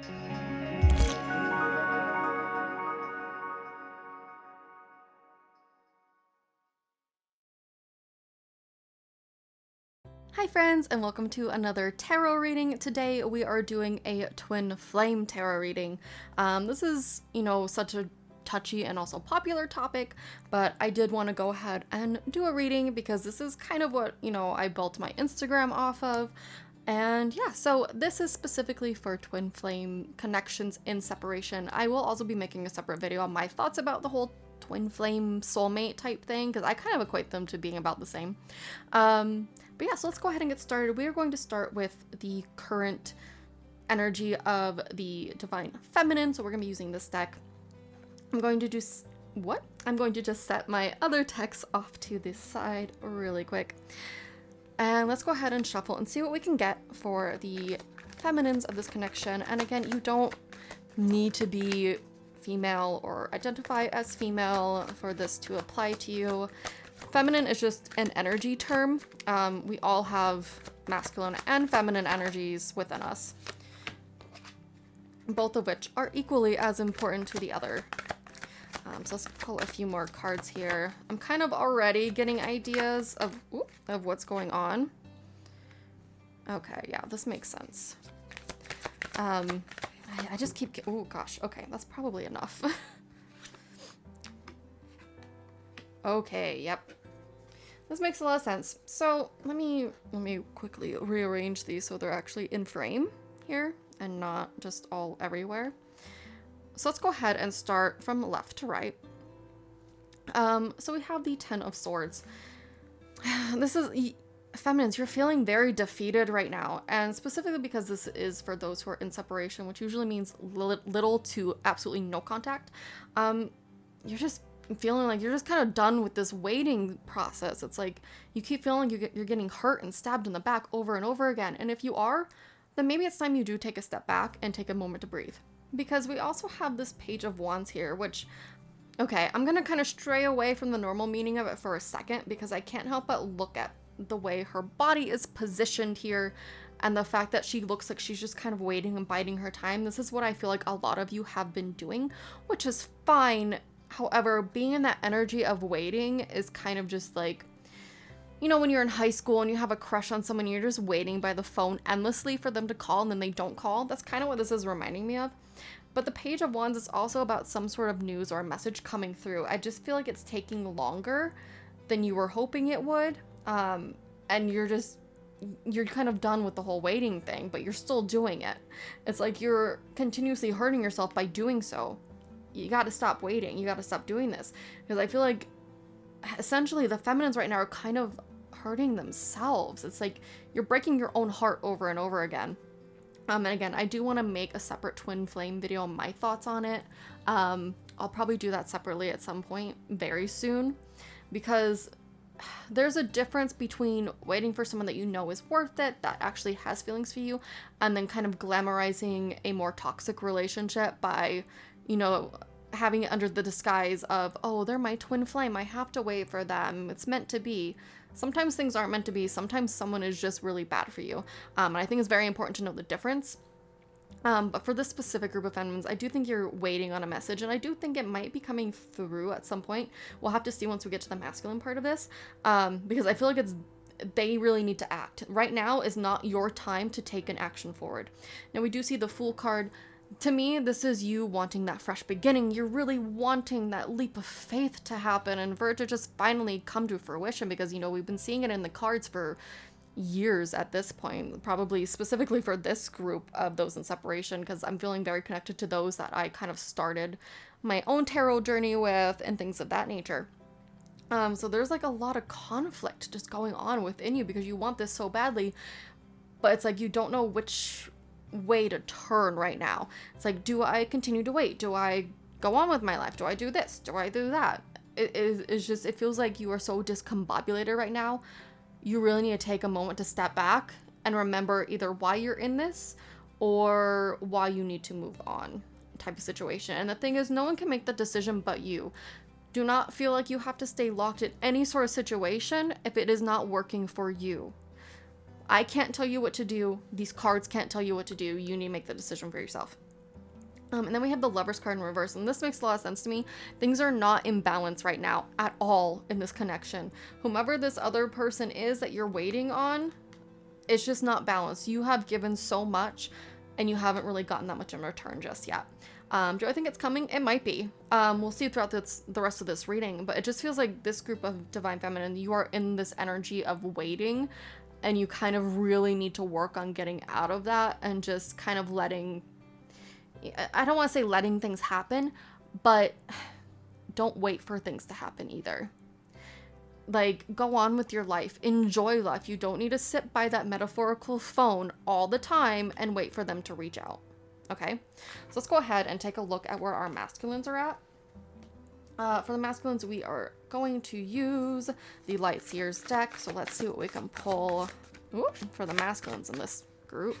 Hi friends, and welcome to another tarot reading. Today we are doing a twin flame tarot reading. This is, such a touchy and also popular topic, but I did want to go ahead and do a reading because this is kind of what, I built my Instagram off of. And yeah, so this is specifically for twin flame connections in separation. I will also be making a separate video on my thoughts about the whole twin flame soulmate type thing, because I kind of equate them to being about the same. But yeah, so let's go ahead and get started. We are going to start with the current energy of the Divine Feminine. So we're going to be using this deck. I'm going to just set my other decks off to this side really quick. And let's go ahead and shuffle and see what we can get for the feminines of this connection. And again, you don't need to be female or identify as female for this to apply to you. Feminine is just an energy term. We all have masculine and feminine energies within us, both of which are equally as important to the other. So let's pull a few more cards here. I'm kind of already getting ideas of what's going on. Okay, yeah, this makes sense. I just keep oh gosh, okay, that's probably enough. Okay, yep. This makes a lot of sense. So let me quickly rearrange these so they're actually in frame here and not just all everywhere. So let's go ahead and start from left to right. So we have the Ten of Swords. This is feminines, you're feeling very defeated right now, and specifically because this is for those who are in separation, which usually means little to absolutely no contact. You're just feeling like you're just kind of done with this waiting process. It's like you keep feeling you're getting hurt and stabbed in the back over and over again. And if you are, then maybe it's time you do take a step back and take a moment to breathe. Because we also have this Page of Wands here, which, okay, I'm going to kind of stray away from the normal meaning of it for a second because I can't help but look at the way her body is positioned here and the fact that she looks like she's just kind of waiting and biding her time. This is what I feel like a lot of you have been doing, which is fine. However, being in that energy of waiting is kind of just like, when you're in high school and you have a crush on someone, you're just waiting by the phone endlessly for them to call and then they don't call. That's kind of what this is reminding me of. But the Page of Wands is also about some sort of news or a message coming through. I just feel like it's taking longer than you were hoping it would. And you're kind of done with the whole waiting thing, but you're still doing it. It's like you're continuously hurting yourself by doing so. You got to stop waiting. You got to stop doing this. Because I feel like essentially the feminines right now are kind of hurting themselves. It's like you're breaking your own heart over and over again. And again, I do want to make a separate twin flame video on my thoughts on it. I'll probably do that separately at some point very soon, because there's a difference between waiting for someone that you know is worth it, that actually has feelings for you, and then kind of glamorizing a more toxic relationship by, having it under the disguise of, oh, they're my twin flame, I have to wait for them, it's meant to be. Sometimes things aren't meant to be. Sometimes someone is just really bad for you. And I think it's very important to know the difference. But for this specific group of feminines, I do think you're waiting on a message, and I do think it might be coming through at some point. We'll have to see once we get to the masculine part of this, because I feel like they really need to act. Right now is not your time to take an action forward. Now we do see the Fool card. To me, this is you wanting that fresh beginning. You're really wanting that leap of faith to happen and for it to just finally come to fruition, because, we've been seeing it in the cards for years at this point, probably specifically for this group of those in separation, because I'm feeling very connected to those that I kind of started my own tarot journey with and things of that nature. So there's like a lot of conflict just going on within you because you want this so badly, but it's like you don't know which way to turn right now. It's like, do I continue to wait? Do I go on with my life? Do I do this? Do I do that? It feels like you are so discombobulated right now. You really need to take a moment to step back and remember either why you're in this or why you need to move on type of situation. And the thing is, no one can make that decision but you. Do not feel like you have to stay locked in any sort of situation if it is not working for you. I can't tell you what to do. These cards can't tell you what to do. You need to make the decision for yourself. And then we have the Lover's card in reverse, and this makes a lot of sense to me. Things are not in balance right now at all in this connection. Whomever this other person is that you're waiting on, it's just not balanced. You have given so much, and you haven't really gotten that much in return just yet. Do I think it's coming? It might be. We'll see throughout the rest of this reading, but it just feels like this group of Divine Feminine, you are in this energy of waiting, and you kind of really need to work on getting out of that and just kind of letting... I don't want to say letting things happen, but don't wait for things to happen either. Like, go on with your life. Enjoy life. You don't need to sit by that metaphorical phone all the time and wait for them to reach out. Okay? So let's go ahead and take a look at where our masculines are at. For the masculines, we are going to use the Light Seer's deck. So let's see what we can pull for the masculines in this group.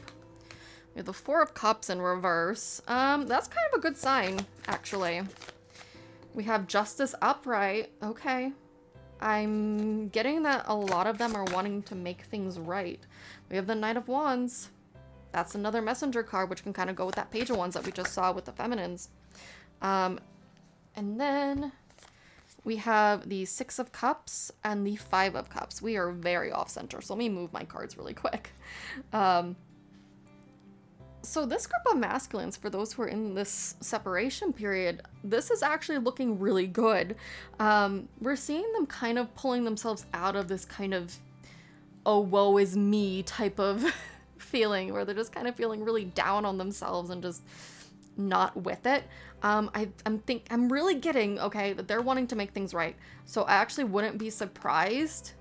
We have the Four of Cups in reverse. That's kind of a good sign, actually. We have Justice upright. Okay. I'm getting that a lot of them are wanting to make things right. We have the Knight of Wands. That's another messenger card, which can kind of go with that Page of Wands that we just saw with the feminines. And then we have the Six of Cups and the Five of Cups. We are very off center, so let me move my cards really quick. So this group of masculines, for those who are in this separation period, this is actually looking really good. We're seeing them kind of pulling themselves out of this kind of, oh, woe is me type of feeling, where they're just kind of feeling really down on themselves and just not with it. I'm really getting, okay, that they're wanting to make things right. So I actually wouldn't be surprised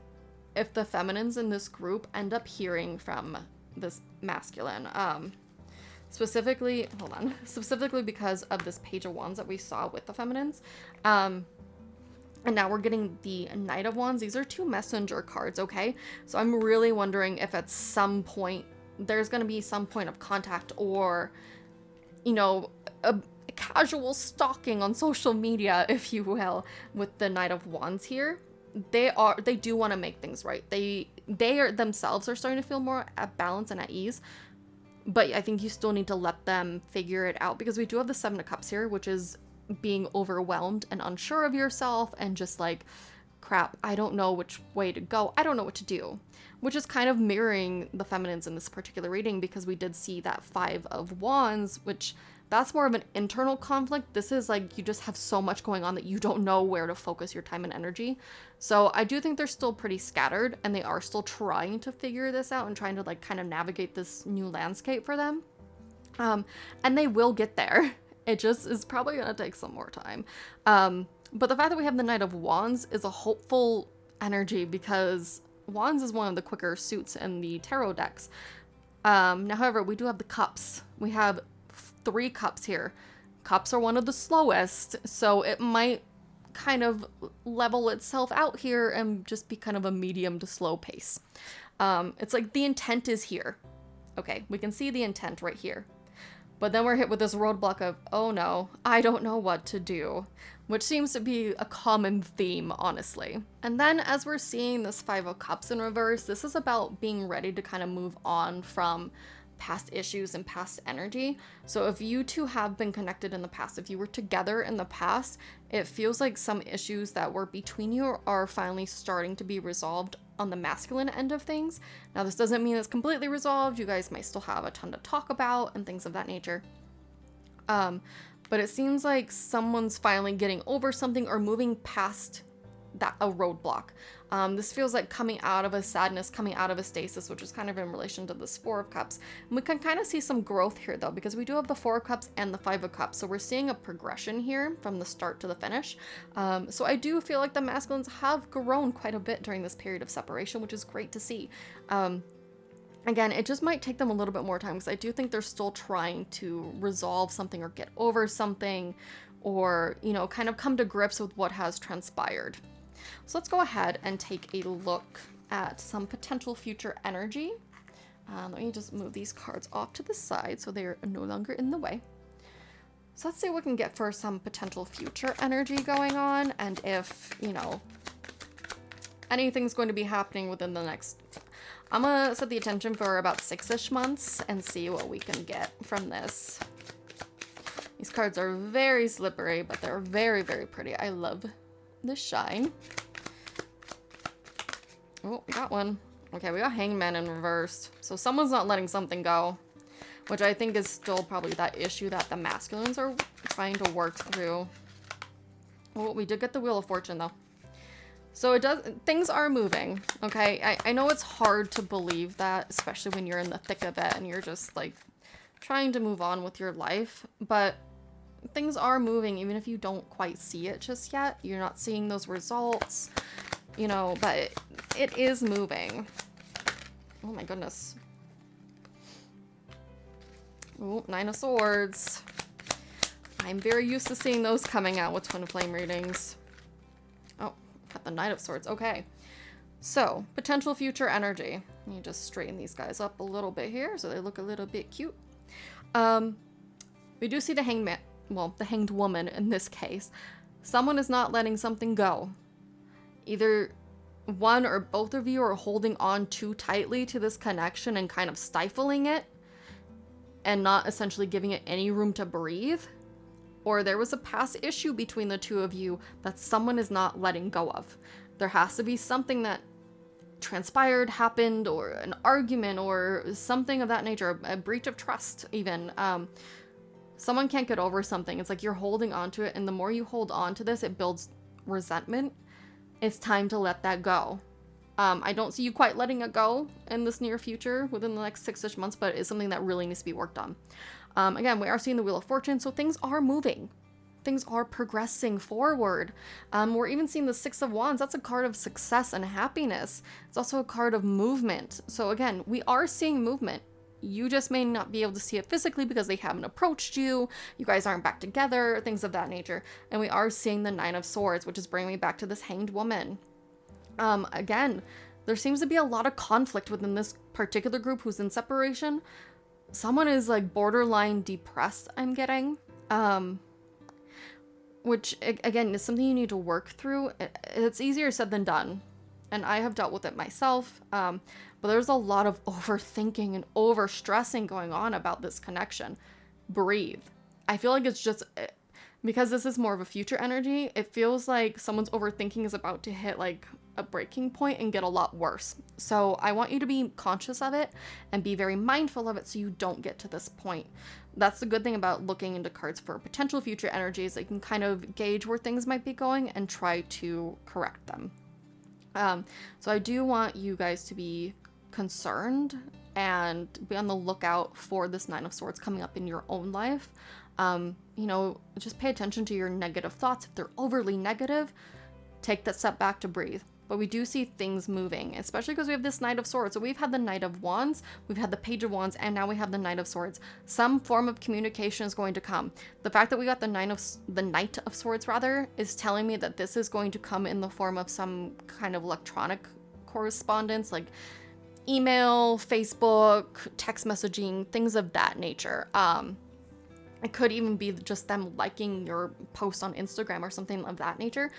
if the feminines in this group end up hearing from this masculine. Specifically because of this Page of Wands that we saw with the feminines. And now we're getting the Knight of Wands. These are two messenger cards, okay? So I'm really wondering if at some point there's going to be some point of contact or, you know, a casual stalking on social media, if you will, with the Knight of Wands here. They do want to make things right. They themselves are starting to feel more at balance and at ease. But I think you still need to let them figure it out, because we do have the Seven of Cups here, which is being overwhelmed and unsure of yourself and just like, crap, I don't know which way to go. I don't know what to do, which is kind of mirroring the feminines in this particular reading, because we did see that Five of Wands, which that's more of an internal conflict. This is like you just have so much going on that you don't know where to focus your time and energy. So I do think they're still pretty scattered, and they are still trying to figure this out and trying to like kind of navigate this new landscape for them. And they will get there. It just is probably going to take some more time. But the fact that we have the Knight of Wands is a hopeful energy, because Wands is one of the quicker suits in the tarot decks. Now, however, we do have the Cups. We have 3 Cups here. Cups are one of the slowest, so it might kind of level itself out here and just be kind of a medium to slow pace. It's like the intent is here. Okay, we can see the intent right here. But then we're hit with this roadblock of, oh no, I don't know what to do, which seems to be a common theme, honestly. And then as we're seeing this Five of Cups in reverse, this is about being ready to kind of move on from past issues and past energy. So if you two have been connected in the past, if you were together in the past, it feels like some issues that were between you are finally starting to be resolved on the masculine end of things. Now, this doesn't mean it's completely resolved. You guys might still have a ton to talk about and things of that nature. But it seems like someone's finally getting over something or moving past a roadblock. This feels like coming out of a sadness, coming out of a stasis, which is kind of in relation to this Four of Cups. And we can kind of see some growth here though, because we do have the Four of Cups and the Five of Cups. So we're seeing a progression here from the start to the finish. So I do feel like the masculines have grown quite a bit during this period of separation, which is great to see. Again, it just might take them a little bit more time, because I do think they're still trying to resolve something or get over something, or, you know, kind of come to grips with what has transpired. So let's go ahead and take a look at some potential future energy. Let me just move these cards off to the side so they're no longer in the way. So let's see what we can get for some potential future energy going on, and if, you know, anything's going to be happening within the next... I'm gonna set the attention for about 6-ish months and see what we can get from this. These cards are very slippery, but they're very, very pretty. I love the shine. Oh, we got one. Okay, we got Hangman in reversed. So someone's not letting something go, which I think is still probably that issue that the masculines are trying to work through. Oh, we did get the Wheel of Fortune, though. So things are moving, okay? I know it's hard to believe that, especially when you're in the thick of it and you're just, like, trying to move on with your life, but things are moving even if you don't quite see it just yet. You're not seeing those results, you know, but it is moving. Oh my goodness. Oh, Nine of Swords. I'm very used to seeing those coming out with twin flame readings. Oh, got the Knight of Swords. Okay. So, potential future energy. Let me just straighten these guys up a little bit here so they look a little bit cute. We do see the hangman, well, the hanged woman in this case. Someone is not letting something go. Either one or both of you are holding on too tightly to this connection and kind of stifling it and not essentially giving it any room to breathe. Or there was a past issue between the two of you that someone is not letting go of. There has to be something that transpired, happened, or an argument or something of that nature, a breach of trust even. Someone can't get over something. It's like you're holding on to it, and the more you hold on to this, it builds resentment. It's time to let that go. I don't see you quite letting it go in this near future within the next 6-ish months, but it's something that really needs to be worked on. Again, we are seeing the Wheel of Fortune, so things are moving. Things are progressing forward. We're even seeing the Six of Wands. That's a card of success and happiness. It's also a card of movement. So again, we are seeing movement. You just may not be able to see it physically because they haven't approached you. You guys aren't back together, things of that nature. And we are seeing the Nine of Swords, which is bringing me back to this hanged woman. Again, there seems to be a lot of conflict within this particular group who's in separation. Someone is like borderline depressed, I'm getting. Which, again, is something you need to work through. It's easier said than done. And I have dealt with it myself. But there's a lot of overthinking and overstressing going on about this connection. Breathe. I feel like it's just, because this is more of a future energy, it feels like someone's overthinking is about to hit like a breaking point and get a lot worse. So I want you to be conscious of it and be very mindful of it so you don't get to this point. That's the good thing about looking into cards for potential future energies. They can kind of gauge where things might be going and try to correct them. So I do want you guys to be concerned and be on the lookout for this Nine of Swords coming up in your own life. You know, just pay attention to your negative thoughts. If they're overly negative, take that step back to breathe. But we do see things moving, especially because we have this Knight of Swords. So we've had the Knight of Wands, we've had the Page of Wands, and now we have the Knight of Swords. Some form of communication is going to come. The fact that we got the Knight of Swords rather is telling me that this is going to come in the form of some kind of electronic correspondence, like email, Facebook, text messaging, things of that nature. It could even be just them liking your post on Instagram or something of that nature.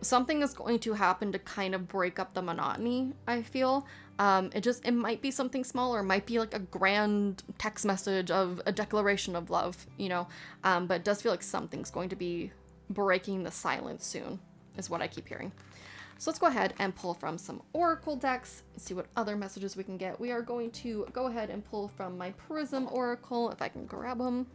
Something is going to happen to kind of break up the monotony, I feel. It might be something small, or it might be like a grand text message of a declaration of love, you know, but it does feel like something's going to be breaking the silence soon, is what I keep hearing. So let's go ahead and pull from some Oracle decks and see what other messages we can get. We are going to go ahead and pull from my Prism Oracle, if I can grab them.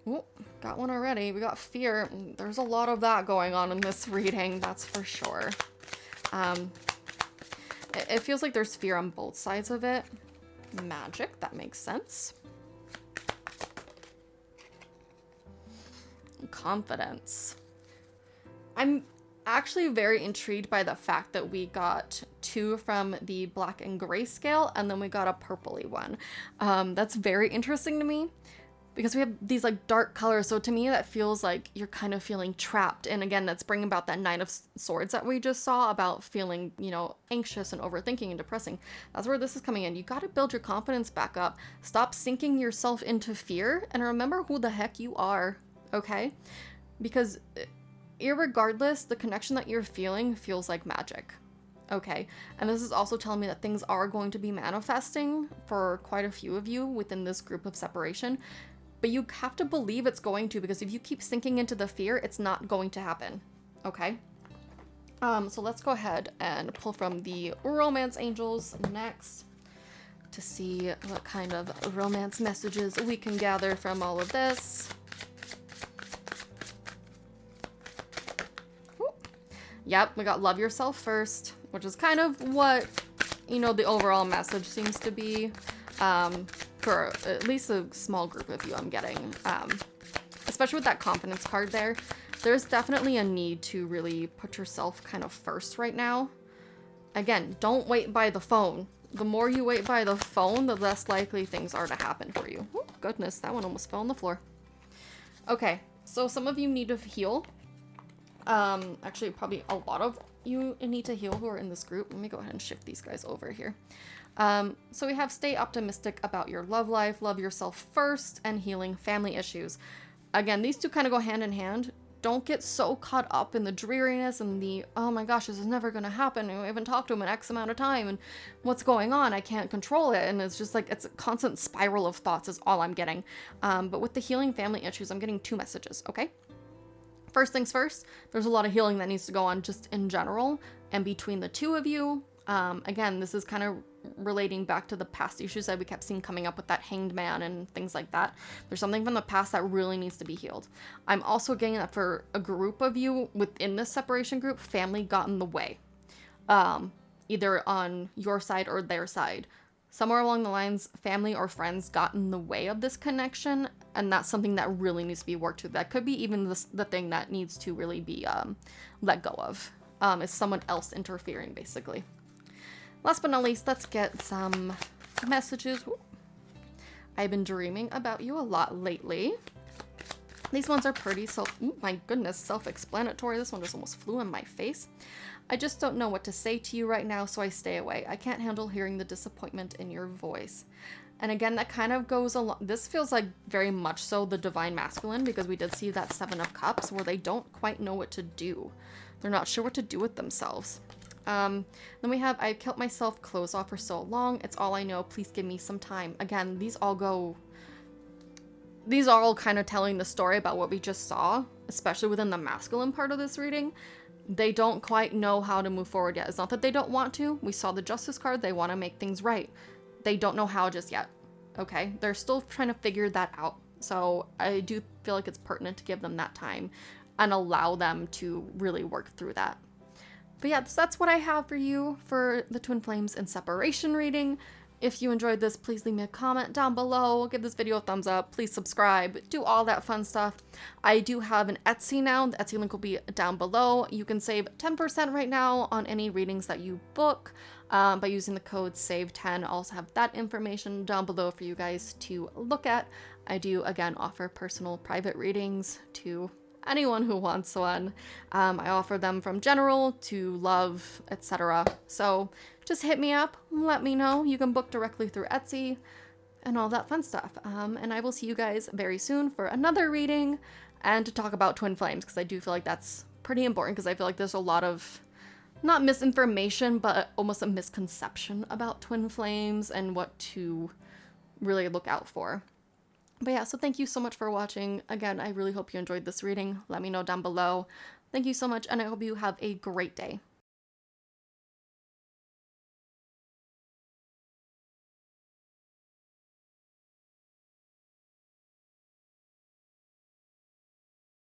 Oh, got one already. We got fear. There's a lot of that going on in this reading, that's for sure. It feels like there's fear on both sides of it. Magic, that makes sense. Confidence. I'm actually very intrigued by the fact that we got 2 from the black and gray scale, and then we got a purpley one. That's very interesting to me, because we have these like dark colors. So to me, that feels like you're kind of feeling trapped. And again, that's bringing about that Nine of Swords that we just saw about feeling, you know, anxious and overthinking and depressing. That's where this is coming in. You got to build your confidence back up. Stop sinking yourself into fear and remember who the heck you are. Okay? Because irregardless, the connection that you're feeling feels like magic. Okay, and this is also telling me that things are going to be manifesting for quite a few of you within this group of separation. but you have to believe it's going to, because if you keep sinking into the fear, it's not going to happen. Okay? So let's go ahead and pull from the Romance Angels next to see what kind of romance messages we can gather from all of this. Ooh. Yep, we got love yourself first, which is kind of what, you know, the overall message seems to be, for at least a small group of you I'm getting, especially with that confidence card there. There's definitely a need to really put yourself kind of first right now. Again, don't wait by the phone. The more you wait by the phone, the less likely things are to happen for you. Oh, goodness, that one almost fell on the floor. Okay, so some of you need to heal. Actually, probably a lot of you need to heal who are in this group. Let me go ahead and shift these guys over here. So we have stay optimistic about your love life, love yourself first, and healing family issues. Again, these two kind of go hand in hand. Don't get so caught up in the dreariness and the, oh my gosh, this is never going to happen. I haven't talked to him in X amount of time, and what's going on? I can't control it. And it's just like, it's a constant spiral of thoughts is all I'm getting. But with the healing family issues, I'm getting 2 messages, okay? First things first, there's a lot of healing that needs to go on just in general and between the two of you. Again, this is kind of relating back to the past issues that we kept seeing coming up with that hanged man and things like that. There's something from the past that really needs to be healed. I'm also getting that for a group of you within this separation group, family got in the way. Either on your side or their side. Somewhere along the lines, family or friends got in the way of this connection, and that's something that really needs to be worked through. That could be even the thing that needs to really be let go of. Is someone else interfering, basically. Last but not least, let's get some messages. Ooh. I've been dreaming about you a lot lately. These ones are pretty my goodness, self-explanatory. This one just almost flew in my face. I just don't know what to say to you right now, so I stay away. I can't handle hearing the disappointment in your voice. And again, that kind of goes along. This feels like very much so the divine masculine, because we did see that 7 of Cups where they don't quite know what to do. They're not sure what to do with themselves. Then we have, I kept myself closed off for so long. It's all I know. Please give me some time. Again, these are all kind of telling the story about what we just saw, especially within the masculine part of this reading. They don't quite know how to move forward yet. It's not that they don't want to. We saw the Justice card. They want to make things right. They don't know how just yet. Okay? They're still trying to figure that out. So I do feel like it's pertinent to give them that time and allow them to really work through that. But yeah, that's what I have for you for the Twin Flames and Separation reading. If you enjoyed this, please leave me a comment down below. Give this video a thumbs up. Please subscribe. Do all that fun stuff. I do have an Etsy now. The Etsy link will be down below. You can save 10% right now on any readings that you book by using the code SAVE10. I also have that information down below for you guys to look at. I do, again, offer personal private readings to anyone who wants one. I offer them from general to love, etc. So just hit me up, let me know. You can book directly through Etsy and all that fun stuff. And I will see you guys very soon for another reading and to talk about twin flames, because I do feel like that's pretty important, because I feel like there's a lot of, not misinformation, but almost a misconception about twin flames and what to really look out for. But yeah, so thank you so much for watching. Again, I really hope you enjoyed this reading. Let me know down below. Thank you so much, and I hope you have a great day.